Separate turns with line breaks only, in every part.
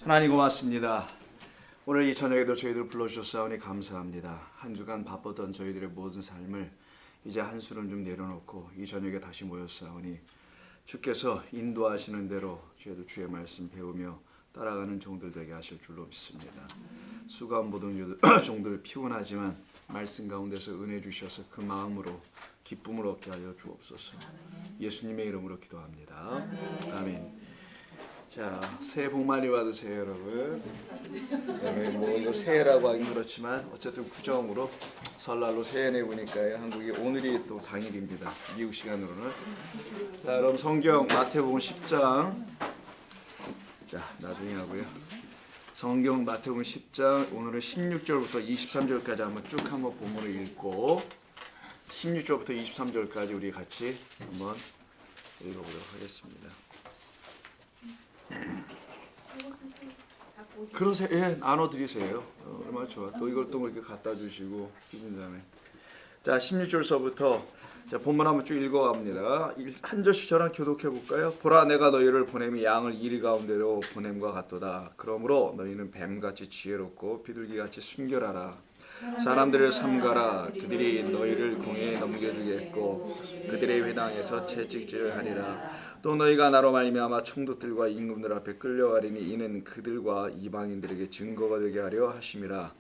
하나님 고맙습니다. 오늘 이 저녁에도 저희들 불러주셨사오니 감사합니다. 한 주간 바빴던 저희들의 모든 삶을 이제 한수를 좀 내려놓고 이 저녁에 다시 모였사오니 주께서 인도하시는 대로 저희도 주의 말씀 배우며 따라가는 종들 되게 하실 줄로 믿습니다. 수고한 모든 종들 피곤하지만 말씀 가운데서 은혜 주셔서 그 마음으로 기쁨을 얻게 하여 주옵소서. 예수님의 이름으로 기도합니다. 아멘. 자, 새해 복 많이 받으세요, 여러분. 뭐 이거 새해라고 하긴 그렇지만 어쨌든 구정으로 설날로 새해 내보니까요. 한국이 오늘이 또 당일입니다. 미국 시간으로는. 자, 그럼 성경 마태복음 10장. 자, 나중에 하고요. 성경 마태복음 10장 오늘은 16절부터 23절까지 한번 본문을 읽고 16절부터 23절까지 우리 같이 한번 읽어보도록 하겠습니다. 그러세요. 예, 나눠드리세요. 얼마나 좋아. 또 이걸 또 이렇게 갖다 주시고 주신 다음에. 자, 16절서부터 자, 본문 한번 쭉 읽어갑니다. 한 절씩 저랑 교독해 볼까요? 보라, 내가 너희를 보냄이 양을 이리 가운데로 보냄과 같도다. 그러므로 너희는 뱀같이 지혜롭고 비둘기같이 순결하라. 사람들을 삼가라. 그들이 너희를 공에 넘겨주겠고 그들의 회당에서 채찍질을 하리라. 또 너희가 나로 말미암아 총독들과 임금들 앞에 끌려가리니 이는 그들과 이방인들에게 증거가 되게 하려 하심이라.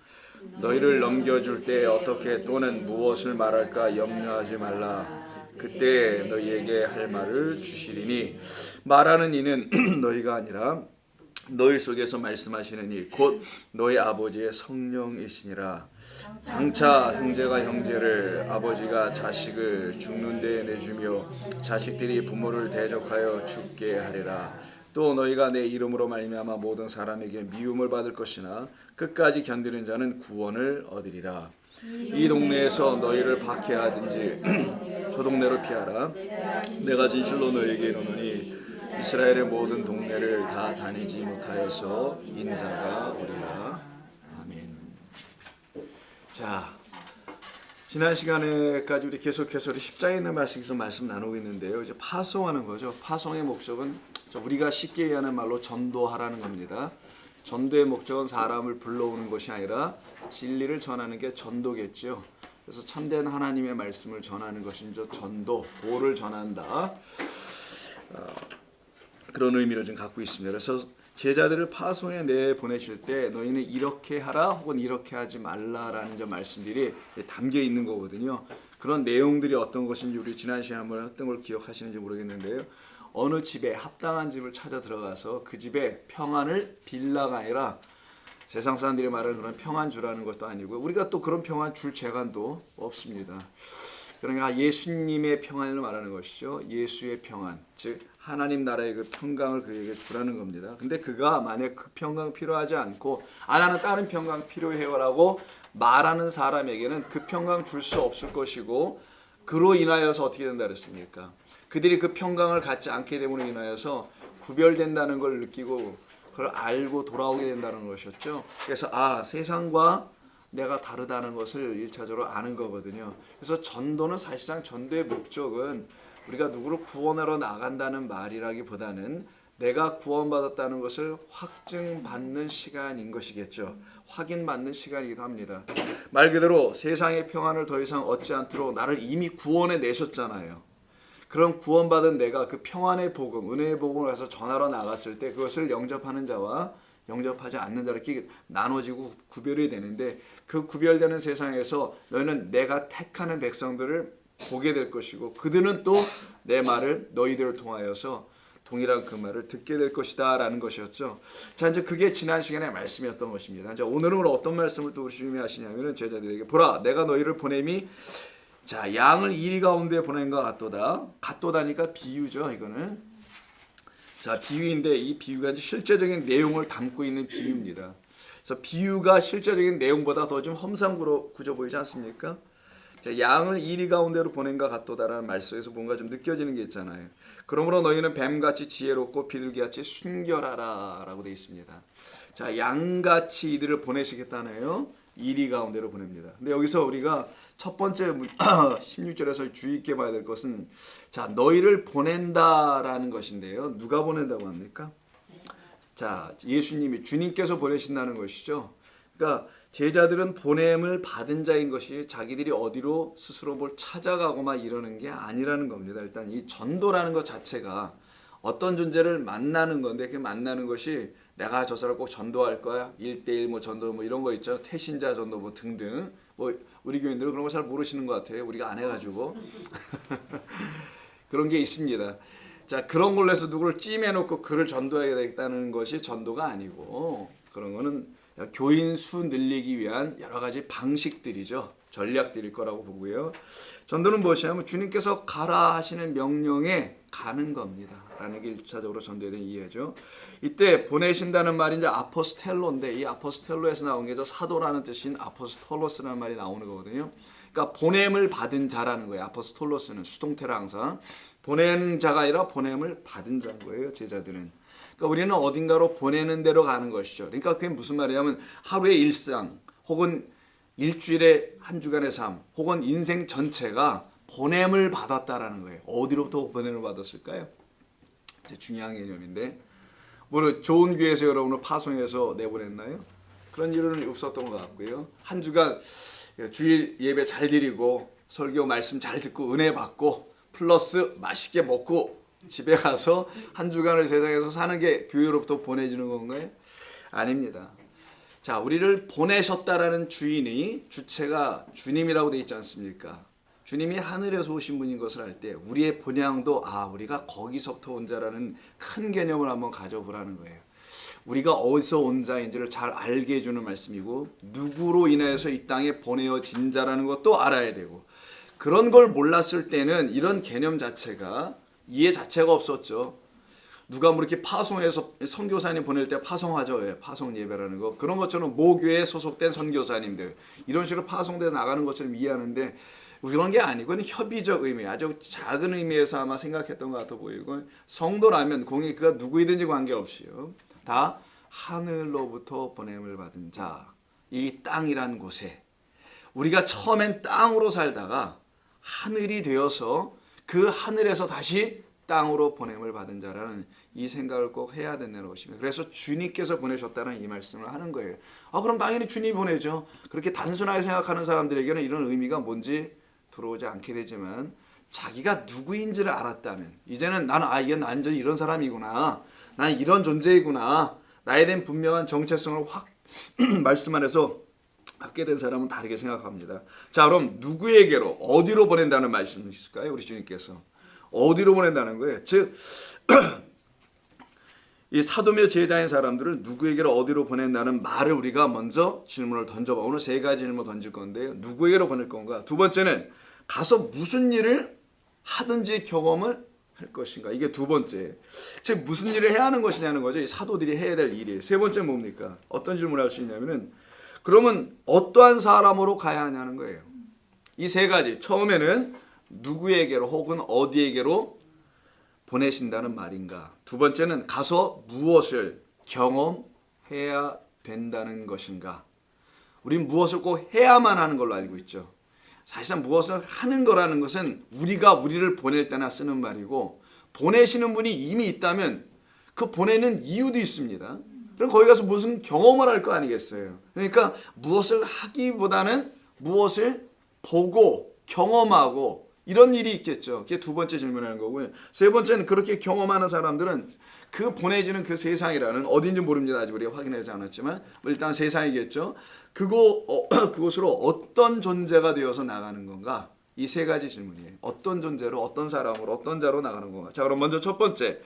너희를 넘겨줄 때 어떻게 또는 무엇을 말할까 염려하지 말라. 그때 너희에게 할 말을 주시리니 말하는 이는 너희가 아니라 너희 속에서 말씀하시는 이 곧 너희 아버지의 성령이시니라. 장차 형제가 형제를 아버지가 자식을 죽는 데에 내주며 자식들이 부모를 대적하여 죽게 하리라. 또 너희가 내 이름으로 말미암아 모든 사람에게 미움을 받을 것이나 끝까지 견디는 자는 구원을 얻으리라. 이 동네에서 너희를 박해하든지 저 동네로 피하라. 내가 진실로 너희에게 이르노니 이스라엘의 모든 동네를 다 다니지 못하여서 인자가 오리라. 아멘. 자, 지난 시간에까지 우리 계속해서 우리 10장에 있는 말씀 나누고 있는데요. 이제 파송하는 거죠. 파송의 목적은 우리가 쉽게 이해하는 말로 전도하라는 겁니다. 전도의 목적은 사람을 불러오는 것이 아니라 진리를 전하는 게 전도겠죠. 그래서 참된 하나님의 말씀을 전하는 것이 전도, 도를 전한다. 그런 의미를 좀 갖고 있습니다. 그래서 제자들을 파송에 내보내실 때 너희는 이렇게 하라 혹은 이렇게 하지 말라라는 말씀들이 담겨 있는 거거든요. 그런 내용들이 어떤 것인지 우리 지난 시간에 한번 했던 걸 기억하시는지 모르겠는데요. 어느 집에 합당한 집을 찾아 들어가서 그 집에 평안을 빌라가 아니라 세상 사람들이 말하는 그런 평안 주라는 것도 아니고 우리가 또 그런 평안 줄 재간도 없습니다. 그러니까 예수님의 평안을 말하는 것이죠. 예수의 평안, 즉 하나님 나라의 그 평강을 그에게 주라는 겁니다. 근데 그가 만약 그 평강 필요하지 않고 나는 다른 평강 필요해요라고 말하는 사람에게는 그 평강 줄 수 없을 것이고 그로 인하여서 어떻게 된다 그랬습니까? 그들이 그 평강을 갖지 않게 됨으로 인하여서 구별된다는 걸 느끼고 그걸 알고 돌아오게 된다는 것이었죠. 그래서 세상과 내가 다르다는 것을 1차적으로 아는 거거든요. 그래서 전도는 사실상 전도의 목적은 우리가 누구를 구원하러 나간다는 말이라기보다는 내가 구원받았다는 것을 확증받는 시간인 것이겠죠. 확인받는 시간이기도 합니다. 말 그대로 세상의 평안을 더 이상 얻지 않도록 나를 이미 구원해 내셨잖아요. 그럼 구원받은 내가 그 평안의 복음, 은혜의 복음을 가서 전하러 나갔을 때 그것을 영접하는 자와 영접하지 않는 자를 이렇게 나눠지고 구별이 되는데 그 구별되는 세상에서 너희는 내가 택하는 백성들을 보게 될 것이고 그들은 또 내 말을 너희들을 통하여서 동일한 그 말을 듣게 될 것이다 라는 것이었죠. 자, 이제 그게 지난 시간의 말씀이었던 것입니다. 이제 오늘은 어떤 말씀을 또 우리 주님이 하시냐면은 제자들에게 보라 내가 너희를 보냄이 자 양을 이리 가운데 보낸과 같도다. 같도다니까 비유죠. 이거는 자 비유인데 이 비유가 이제 실제적인 내용을 담고 있는 비유입니다. 그래서 비유가 실제적인 내용보다 더 좀 험상궂어 보이지 않습니까? 자, 양을 이리 가운데로 보낸과 같도다라는 말 속에서 뭔가 좀 느껴지는 게 있잖아요. 그러므로 너희는 뱀같이 지혜롭고 비둘기같이 순결하라 라고 되어 있습니다. 자, 양같이 이들을 보내시겠다네요. 이리 가운데로 보냅니다. 근데 여기서 우리가 첫 번째 16절에서 주의 있게 봐야 될 것은 자 너희를 보낸다라는 것인데요. 누가 보낸다고 합니까? 자, 예수님이 주님께서 보내신다는 것이죠. 그러니까 제자들은 보냄을 받은 자인 것이 자기들이 어디로 스스로 뭘 찾아가고 막 이러는 게 아니라는 겁니다. 일단 이 전도라는 것 자체가 어떤 존재를 만나는 건데, 그 만나는 것이 내가 저 사람 꼭 전도할 거야, 1대1 뭐 전도 뭐 이런 거 있죠. 태신자 전도 뭐 등등. 뭐 우리 교인들은 그런 거 잘 모르시는 것 같아요. 우리가 안 해가지고. 그런 게 있습니다. 자, 그런 걸로 해서 누구를 찜해놓고 그를 전도해야 되겠다는 것이 전도가 아니고, 그런 거는 교인 수 늘리기 위한 여러 가지 방식들이죠. 전략들일 거라고 보고요. 전도는 무엇이냐면 주님께서 가라 하시는 명령에 가는 겁니다. 라는 게 1차적으로 전도에 대한 이해죠. 이때 보내신다는 말이 이제 아포스텔로인데, 이 아포스텔로에서 나온 게 저 사도라는 뜻인 아포스톨로스라는 말이 나오는 거거든요. 그러니까 보냄을 받은 자라는 거예요. 아포스톨로스는 수동태라 항상 보낸 자가 아니라 보냄을 받은 자인 거예요. 제자들은. 그러니까 우리는 어딘가로 보내는 대로 가는 것이죠. 그러니까 그게 무슨 말이냐면 하루의 일상 혹은 일주일의 한 주간의 삶 혹은 인생 전체가 보냄을 받았다라는 거예요. 어디로부터 보냄을 받았을까요? 이제 중요한 개념인데, 뭐 좋은 교회에서 여러분을 파송해서 내보냈나요? 그런 일은 없었던 것 같고요. 한 주간 주일 예배 잘 드리고 설교 말씀 잘 듣고 은혜 받고 플러스 맛있게 먹고 집에 가서 한 주간을 세상에서 사는 게 교회로부터 보내지는 건가요? 아닙니다. 자, 우리를 보내셨다라는 주체가 주님이라고 되어 있지 않습니까? 주님이 하늘에서 오신 분인 것을 알 때 우리의 본향도 우리가 거기서부터 온 자라는 큰 개념을 한번 가져보라는 거예요. 우리가 어디서 온 자인지를 잘 알게 해주는 말씀이고, 누구로 인해서 이 땅에 보내어진 자라는 것도 알아야 되고, 그런 걸 몰랐을 때는 이런 개념 자체가 이해 자체가 없었죠. 누가 뭐 이렇게 파송해서 선교사님 보낼 때 파송하죠. 예, 파송 예배라는 거. 그런 것처럼 모교에 소속된 선교사님들 이런 식으로 파송돼 나가는 것처럼 이해하는데, 그런 게 아니고 협의적 의미, 아주 작은 의미에서 아마 생각했던 것 같아 보이고, 성도라면 공이 그가 누구이든지 관계없이요, 다 하늘로부터 보냄을 받은 자, 이 땅이란 곳에 우리가 처음엔 땅으로 살다가 하늘이 되어서 그 하늘에서 다시 땅으로 보냄을 받은 자라는 이 생각을 꼭 해야 된다는 것입니다. 그래서 주님께서 보내셨다는 이 말씀을 하는 거예요. 그럼 당연히 주님이 보내죠. 그렇게 단순하게 생각하는 사람들에게는 이런 의미가 뭔지 들어오지 않게 되지만, 자기가 누구인지를 알았다면 이제는 나는 이게 완전히 이런 사람이구나, 나는 이런 존재이구나, 나에 대한 분명한 정체성을 확 말씀 안에서 갖게 된 사람은 다르게 생각합니다. 자, 그럼 누구에게로 어디로 보낸다는 말씀이실까요? 우리 주님께서 어디로 보낸다는 거예요. 즉 이 사도며 제자인 사람들을 누구에게로 어디로 보낸다는 말을 우리가 먼저 질문을 던져봐. 오늘 세 가지 질문을 던질 건데요. 누구에게로 보낼 건가? 두 번째는 가서 무슨 일을 하든지 경험을 할 것인가? 이게 두 번째. 즉 무슨 일을 해야 하는 것이냐는 거죠. 이 사도들이 해야 될 일이에요. 세 번째 뭡니까? 어떤 질문을 할 수 있냐면은, 그러면 어떠한 사람으로 가야 하냐는 거예요. 이 세 가지. 처음에는 누구에게로 혹은 어디에게로 보내신다는 말인가? 두 번째는 가서 무엇을 경험해야 된다는 것인가? 우린 무엇을 꼭 해야만 하는 걸로 알고 있죠. 사실상 무엇을 하는 거라는 것은 우리가 우리를 보낼 때나 쓰는 말이고, 보내시는 분이 이미 있다면 그 보내는 이유도 있습니다. 그럼 거기 가서 무슨 경험을 할 거 아니겠어요. 그러니까 무엇을 하기보다는 무엇을 보고 경험하고 이런 일이 있겠죠. 그게 두 번째 질문하는 거고요. 세 번째는 그렇게 경험하는 사람들은 그 보내지는 그 세상이라는, 어딘지 모릅니다. 아직 우리가 확인하지 않았지만 일단 세상이겠죠. 그곳으로 어떤 존재가 되어서 나가는 건가? 이 세 가지 질문이에요. 어떤 존재로, 어떤 사람으로, 어떤 자로 나가는 건가? 자, 그럼 먼저 첫 번째,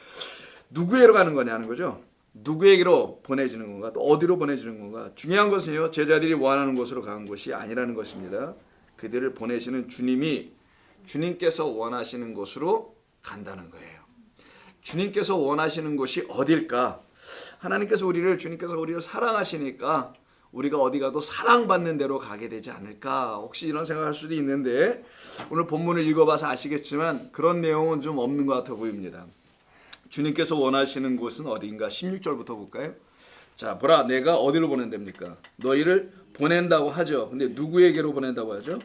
누구에게로 가는 거냐는 거죠. 누구에게로 보내지는 건가? 또 어디로 보내지는 건가? 중요한 것은요, 제자들이 원하는 곳으로 가는 것이 아니라는 것입니다. 그들을 보내시는 주님께서 원하시는 곳으로 간다는 거예요. 주님께서 원하시는 곳이 어딜까? 주님께서 우리를 사랑하시니까 우리가 어디 가도 사랑받는 대로 가게 되지 않을까? 혹시 이런 생각할 수도 있는데, 오늘 본문을 읽어봐서 아시겠지만 그런 내용은 좀 없는 것 같아 보입니다. 주님께서 원하시는 곳은 어디인가? 16절부터 볼까요? 자, 보라, 내가 어디로 보낸답니까? 너희를 보낸다고 하죠. 근데 누구에게로 보낸다고 하죠?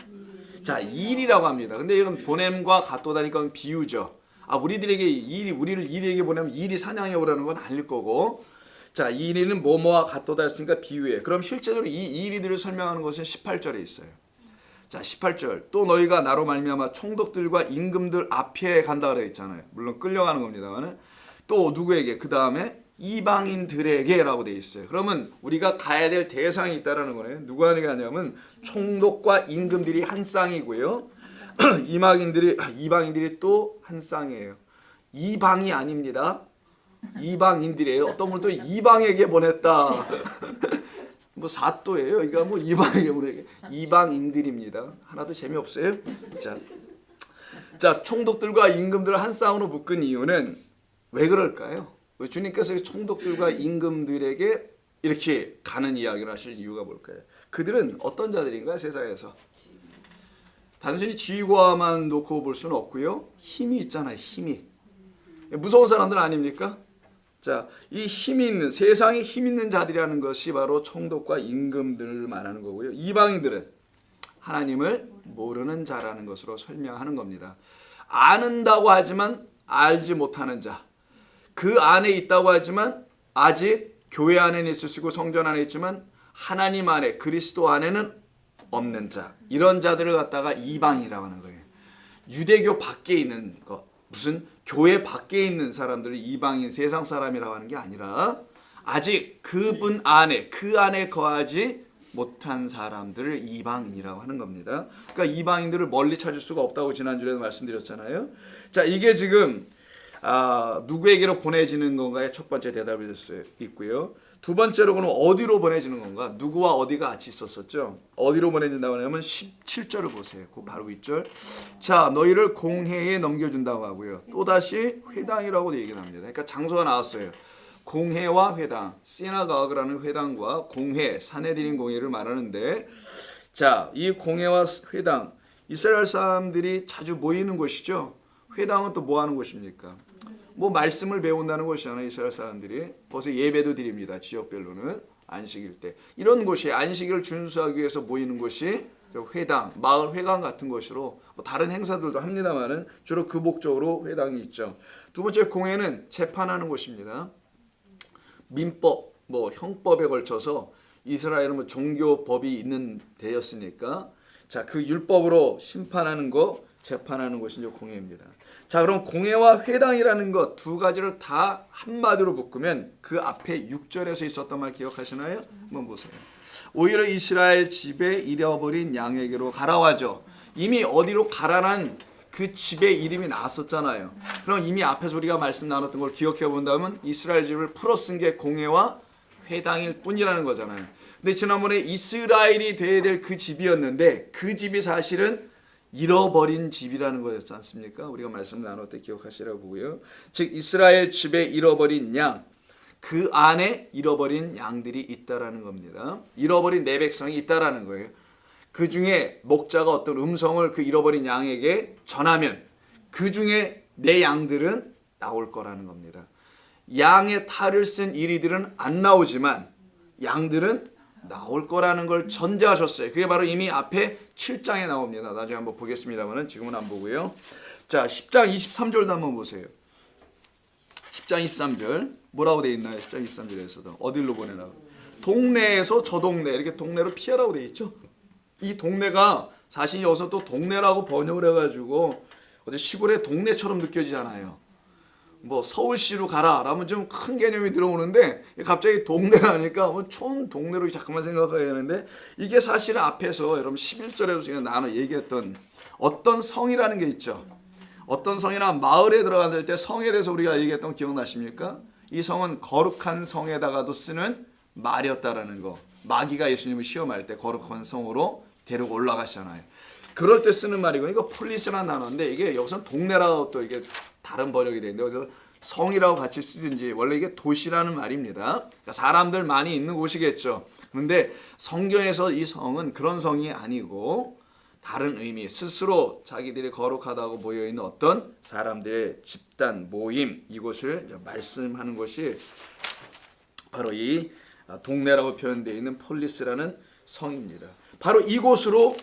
자, 일이라고 합니다. 근데 이건 보냄과 같도다니까 비유죠. 우리들에게 우리를 일에게 보내면 일이 사냥해 오라는 건 아닐 거고, 자, 이 일이는 뭐뭐와 같도다 했으니까 비유해. 그럼 실제적으로 이 일이들을 설명하는 것은 18절에 있어요. 자, 18절. 또 너희가 나로 말미암아 총독들과 임금들 앞에 간다 그래 있잖아요. 물론 끌려가는 겁니다만은 또 누구에게? 그 다음에 이방인들에게라고 돼 있어요. 그러면 우리가 가야 될 대상이 있다라는 거네요. 누구한테 가냐면 총독과 임금들이 한 쌍이고요. 이방인들이 또 한 쌍이에요. 이방이 아닙니다. 이방인들이에요. 어떤 분은 또 이방에게 보냈다. 뭐 사또예요. 이거 뭐 이방에게 보내게. 이방인들입니다. 하나도 재미없어요. 자, 총독들과 임금들을 한 쌍으로 묶은 이유는 왜 그럴까요? 왜 주님께서 총독들과 임금들에게 이렇게 가는 이야기를 하실 이유가 뭘까요? 그들은 어떤 자들인가요? 세상에서 단순히 지휘관만 놓고 볼 수는 없고요. 힘이 있잖아요. 힘이. 무서운 사람들 아닙니까? 자, 이 힘이 있는, 세상에 힘 있는 자들이라는 것이 바로 총독과 임금들을 말하는 거고요. 이방인들은 하나님을 모르는 자라는 것으로 설명하는 겁니다. 아는다고 하지만 알지 못하는 자. 그 안에 있다고 하지만 아직 교회 안에는 있을 수 있고 성전 안에 있지만 하나님 안에, 그리스도 안에는 없는 자. 이런 자들을 갖다가 이방이라고 하는 거예요. 유대교 밖에 있는 것. 무슨 교회 밖에 있는 사람들을 이방인, 세상 사람이라고 하는 게 아니라 아직 그분 안에, 그 안에 거하지 못한 사람들을 이방인이라고 하는 겁니다. 그러니까 이방인들을 멀리 찾을 수가 없다고 지난주에도 말씀드렸잖아요. 자, 이게 지금 누구에게로 보내지는 건가의 첫 번째 대답이 될 수 있고요. 두 번째로 그럼 어디로 보내지는 건가? 누구와 어디가 같이 있었었죠? 어디로 보내진다고 하냐면 17절을 보세요. 그 바로 윗절. 자, 너희를 공회에 넘겨준다고 하고요. 또다시 회당이라고 얘기를 합니다. 그러니까 장소가 나왔어요. 공회와 회당, 시나가그라는 회당과 공회, 사내들인 공회를 말하는데, 자, 이 공회와 회당, 이스라엘 사람들이 자주 모이는 곳이죠. 회당은 또 뭐 하는 곳입니까? 뭐 말씀을 배운다는 곳이잖아요. 이스라엘 사람들이. 벌써 예배도 드립니다. 지역별로는 안식일 때. 이런 곳이 안식일을 준수하기 위해서 모이는 곳이 회당, 마을 회관 같은 것으로 뭐 다른 행사들도 합니다만은 주로 그 목적으로 회당이 있죠. 두 번째 공회는 재판하는 곳입니다. 민법, 뭐 형법에 걸쳐서 이스라엘은 뭐 종교법이 있는 데였으니까 자, 그 율법으로 심판하는 거, 재판하는 것이 이제 공회입니다. 자, 그럼 공회와 회당이라는 것 두 가지를 다 한마디로 묶으면 그 앞에 6절에서 있었던 말 기억하시나요? 한번 보세요. 오히려 이스라엘 집에 잃어버린 양에게로 가라와죠. 이미 어디로 가라는 그 집의 이름이 나왔었잖아요. 그럼 이미 앞에서 우리가 말씀 나눴던 걸 기억해 본다면 이스라엘 집을 풀어 쓴 게 공회와 회당일 뿐이라는 거잖아요. 근데 지난번에 이스라엘이 돼야 될 그 집이었는데 그 집이 사실은 잃어버린 집이라는 거였지 않습니까? 우리가 말씀 나눌 때 기억하시라고 보고요. 즉 이스라엘 집에 잃어버린 양, 그 안에 잃어버린 양들이 있다라는 겁니다. 잃어버린 내 백성이 있다라는 거예요. 그 중에 목자가 어떤 음성을 그 잃어버린 양에게 전하면 그 중에 내 양들은 나올 거라는 겁니다. 양의 탈을 쓴 이리들은 안 나오지만 양들은 나올 거라는 걸 전제하셨어요. 그게 바로 이미 앞에 7장에 나옵니다. 나중에 한번 보겠습니다만 지금은 안 보고요. 자, 10장 23절도 한번 보세요. 10장 23절 뭐라고 돼 있나요? 10장 23절에서도 어디로 보내라고? 동네에서 저 동네, 이렇게 동네로 피하라고 돼 있죠. 이 동네가 사실 여기서 또 동네라고 번역을 해가지고 어디 시골의 동네처럼 느껴지잖아요. 뭐 서울시로 가라 라면 좀 큰 개념이 들어오는데 갑자기 동네라니까 뭐 촌 동네로 잠깐만 생각해야 되는데 이게 사실은 앞에서 여러분 11절에서 제가 나눠 얘기했던 어떤 성이라는 게 있죠. 어떤 성이나 마을에 들어갈 때 성에 대해서 우리가 얘기했던 거 기억나십니까? 이 성은 거룩한 성에다가도 쓰는 말이었다라는 거. 마귀가 예수님을 시험할 때 거룩한 성으로 데리고 올라가시잖아요. 그럴 때 쓰는 말이고 이거 폴리스라는 단어인데 이게 여기서 동네라고 또 이게 다른 번역이 되는데 여기서 성이라고 같이 쓰든지 원래 이게 도시라는 말입니다. 그러니까 사람들 많이 있는 곳이겠죠. 그런데 성경에서 이 성은 그런 성이 아니고 다른 의미, 스스로 자기들이 거룩하다고 모여있는 어떤 사람들의 집단, 모임, 이곳을 말씀하는 것이 바로 이 동네라고 표현되어 있는 폴리스라는 성입니다. 바로 이곳으로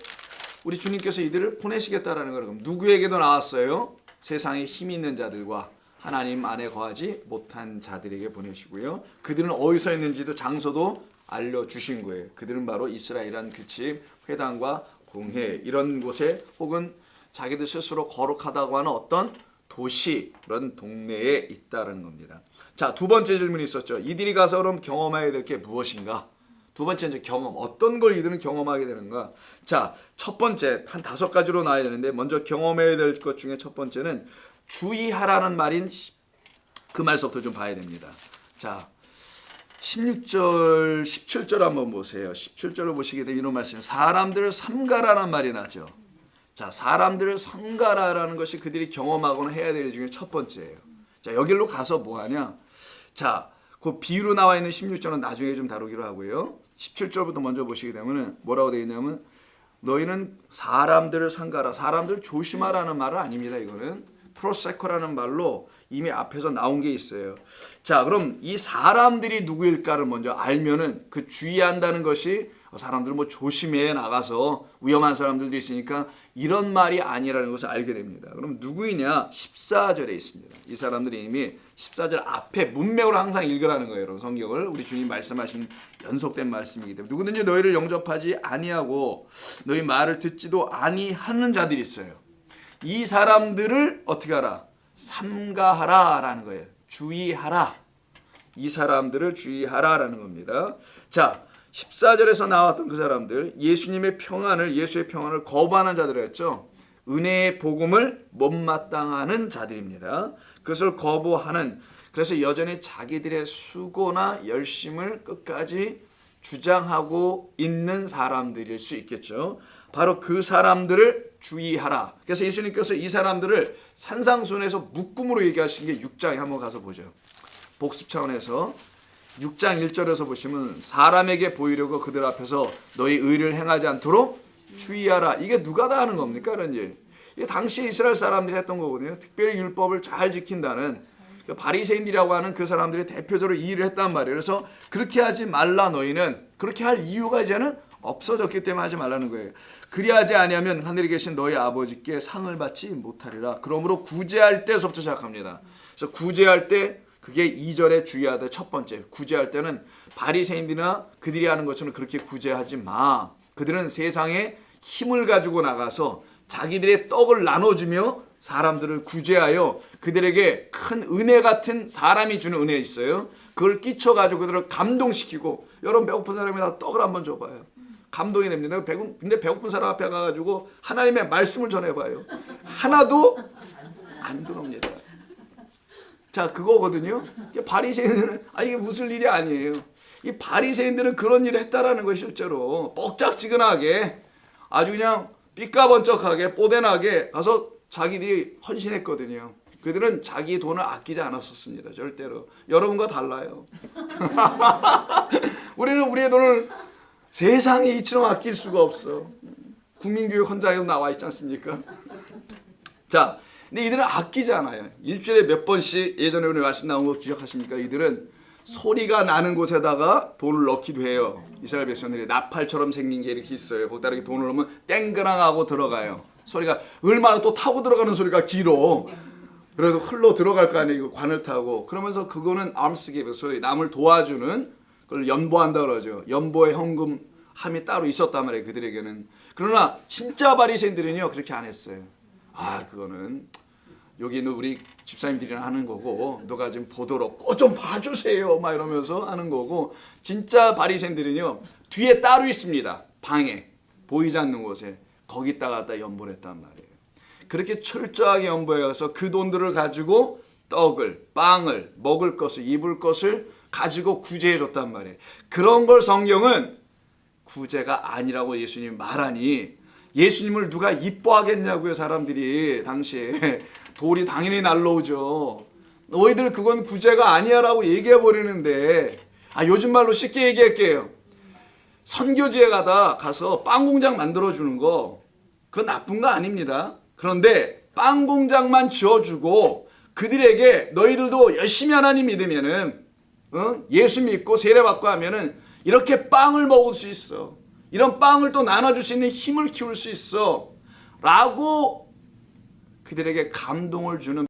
우리 주님께서 이들을 보내시겠다라는 거예요. 누구에게도 나왔어요? 세상에 힘 있는 자들과 하나님 안에 거하지 못한 자들에게 보내시고요. 그들은 어디서 있는지도 장소도 알려주신 거예요. 그들은 바로 이스라엘이란 그 집, 회당과 공회 이런 곳에 혹은 자기들 스스로 거룩하다고 하는 어떤 도시, 그런 동네에 있다는 겁니다. 자, 두 번째 질문이 있었죠. 이들이 가서 그럼 경험해야 될 게 무엇인가? 두 번째 이제 경험, 어떤 걸 이들은 경험하게 되는가? 자, 첫 번째 한 5가지로 나와야 되는데 먼저 경험해야 될 것 중에 첫 번째는 주의하라는 말인 그 말서부터 좀 봐야 됩니다. 자, 16절, 17절 한번 보세요. 17절을 보시게 되면 이런 말씀, 사람들을 삼가라는 말이 나죠. 자, 사람들을 삼가라라는 것이 그들이 경험하거나 해야 될 일 중에 첫 번째예요. 자, 여기로 가서 뭐 하냐? 자, 그 비유로 나와 있는 16절은 나중에 좀 다루기로 하고요. 17절부터 먼저 보시게 되면 뭐라고 되어 있냐면 너희는 사람들을 삼가라. 사람들 조심하라는 말은 아닙니다. 이거는 프로세코라는 말로 이미 앞에서 나온 게 있어요. 자, 그럼 이 사람들이 누구일까를 먼저 알면은 그 주의한다는 것이 사람들 뭐 조심해 나가서 위험한 사람들도 있으니까 이런 말이 아니라는 것을 알게 됩니다. 그럼 누구이냐? 14절에 있습니다. 이 사람들이 이미 14절 앞에 문맥으로 항상 읽으라는 거예요. 여러분 성경을 우리 주님 말씀하신 연속된 말씀이기 때문에 누구든지 너희를 영접하지 아니하고 너희 말을 듣지도 아니하는 자들이 있어요. 이 사람들을 어떻게 하라? 삼가하라라는 거예요. 주의하라. 이 사람들을 주의하라라는 겁니다. 자, 14절에서 나왔던 그 사람들, 예수님의 평안을, 예수의 평안을 거부하는 자들이었죠. 은혜의 복음을 못마땅하는 자들입니다. 그것을 거부하는, 그래서 여전히 자기들의 수고나 열심을 끝까지 주장하고 있는 사람들일 수 있겠죠. 바로 그 사람들을 주의하라. 그래서 예수님께서 이 사람들을 산상수훈에서 묶음으로 얘기하신 게 6장에 한번 가서 보죠. 복습 차원에서 6장 1절에서 보시면 사람에게 보이려고 그들 앞에서 너희 의를 행하지 않도록 주의하라. 이게 누가 다 하는 겁니까? 그런지 이게 당시 이스라엘 사람들이 했던 거거든요. 특별히 율법을 잘 지킨다는 바리새인이라고 하는 그 사람들이 대표적으로 이 일을 했단 말이에요. 그래서 그렇게 하지 말라. 너희는 그렇게 할 이유가 이제는 없어졌기 때문에 하지 말라는 거예요. 그리하지 아니하면 하늘에 계신 너희 아버지께 상을 받지 못하리라. 그러므로 구제할 때서부터 시작합니다. 그래서 구제할 때 그게 2절에 주의하다 첫 번째. 구제할 때는 바리새인들이나 그들이 하는 것처럼 그렇게 구제하지 마. 그들은 세상에 힘을 가지고 나가서 자기들의 떡을 나눠주며 사람들을 구제하여 그들에게 큰 은혜 같은 사람이 주는 은혜 있어요. 그걸 끼쳐가지고 그들을 감동시키고 여러분 배고픈 사람이나 떡을 한번 줘봐요. 감동이 됩니다. 근데 배고픈 사람 앞에 가가지고 하나님의 말씀을 전해봐요. 하나도 안 들어옵니다. 자, 그거거든요. 바리새인들은 이게 무슨 일이 아니에요. 이 바리새인들은 그런 일을 했다라는 것이 실제로 뻑짝지근하게 아주 그냥 삐까번쩍하게 뽀대나게 가서 자기들이 헌신했거든요. 그들은 자기 돈을 아끼지 않았었습니다. 절대로. 여러분과 달라요. 우리는 우리의 돈을 세상에 이처럼 아낄 수가 없어. 국민교육 헌장에도 나와 있지 않습니까? 자, 근데 이들은 아끼지 않아요. 일주일에 몇 번씩 예전에 우리 말씀 나온 거 기억하십니까? 이들은 소리가 나는 곳에다가 돈을 넣기도 해요. 이스라엘 백성들이 나팔처럼 생긴 게 이렇게 있어요. 거기다 이렇게 돈을 넣으면 땡그랑하고 들어가요. 소리가 얼마나 또 타고 들어가는 소리가 길어. 그래서 흘러 들어갈 거 아니에요. 관을 타고. 그러면서 그거는 암스기브, 소위 남을 도와주는 그걸 연보한다 그러죠. 연보의 헌금함이 따로 있었단 말이에요. 그들에게는. 그러나 진짜 바리새인들은요 그렇게 안 했어요. 그거는 여기 있는 우리 집사님들이랑 하는 거고 너가 지금 보도록 꼭 좀 봐주세요 막 이러면서 하는 거고, 진짜 바리새인들은요 뒤에 따로 있습니다. 방에 보이지 않는 곳에 거기다가 갖다 연보를 했단 말이에요. 그렇게 철저하게 연보해서 그 돈들을 가지고 떡을, 빵을, 먹을 것을, 입을 것을 가지고 구제해 줬단 말이에요. 그런 걸 성경은 구제가 아니라고 예수님이 말하니 예수님을 누가 이뻐하겠냐고요. 사람들이 당시에 돌이 당연히 날라오죠. 너희들 그건 구제가 아니야 라고 얘기해 버리는데, 요즘 말로 쉽게 얘기할게요. 선교지에 가서 빵 공장 만들어 주는 거 그건 나쁜 거 아닙니다. 그런데 빵 공장만 지어주고 그들에게 너희들도 열심히 하나님 믿으면은 예수 믿고 세례받고 하면은 이렇게 빵을 먹을 수 있어. 이런 빵을 또 나눠줄 수 있는 힘을 키울 수 있어. 라고 그들에게 감동을 주는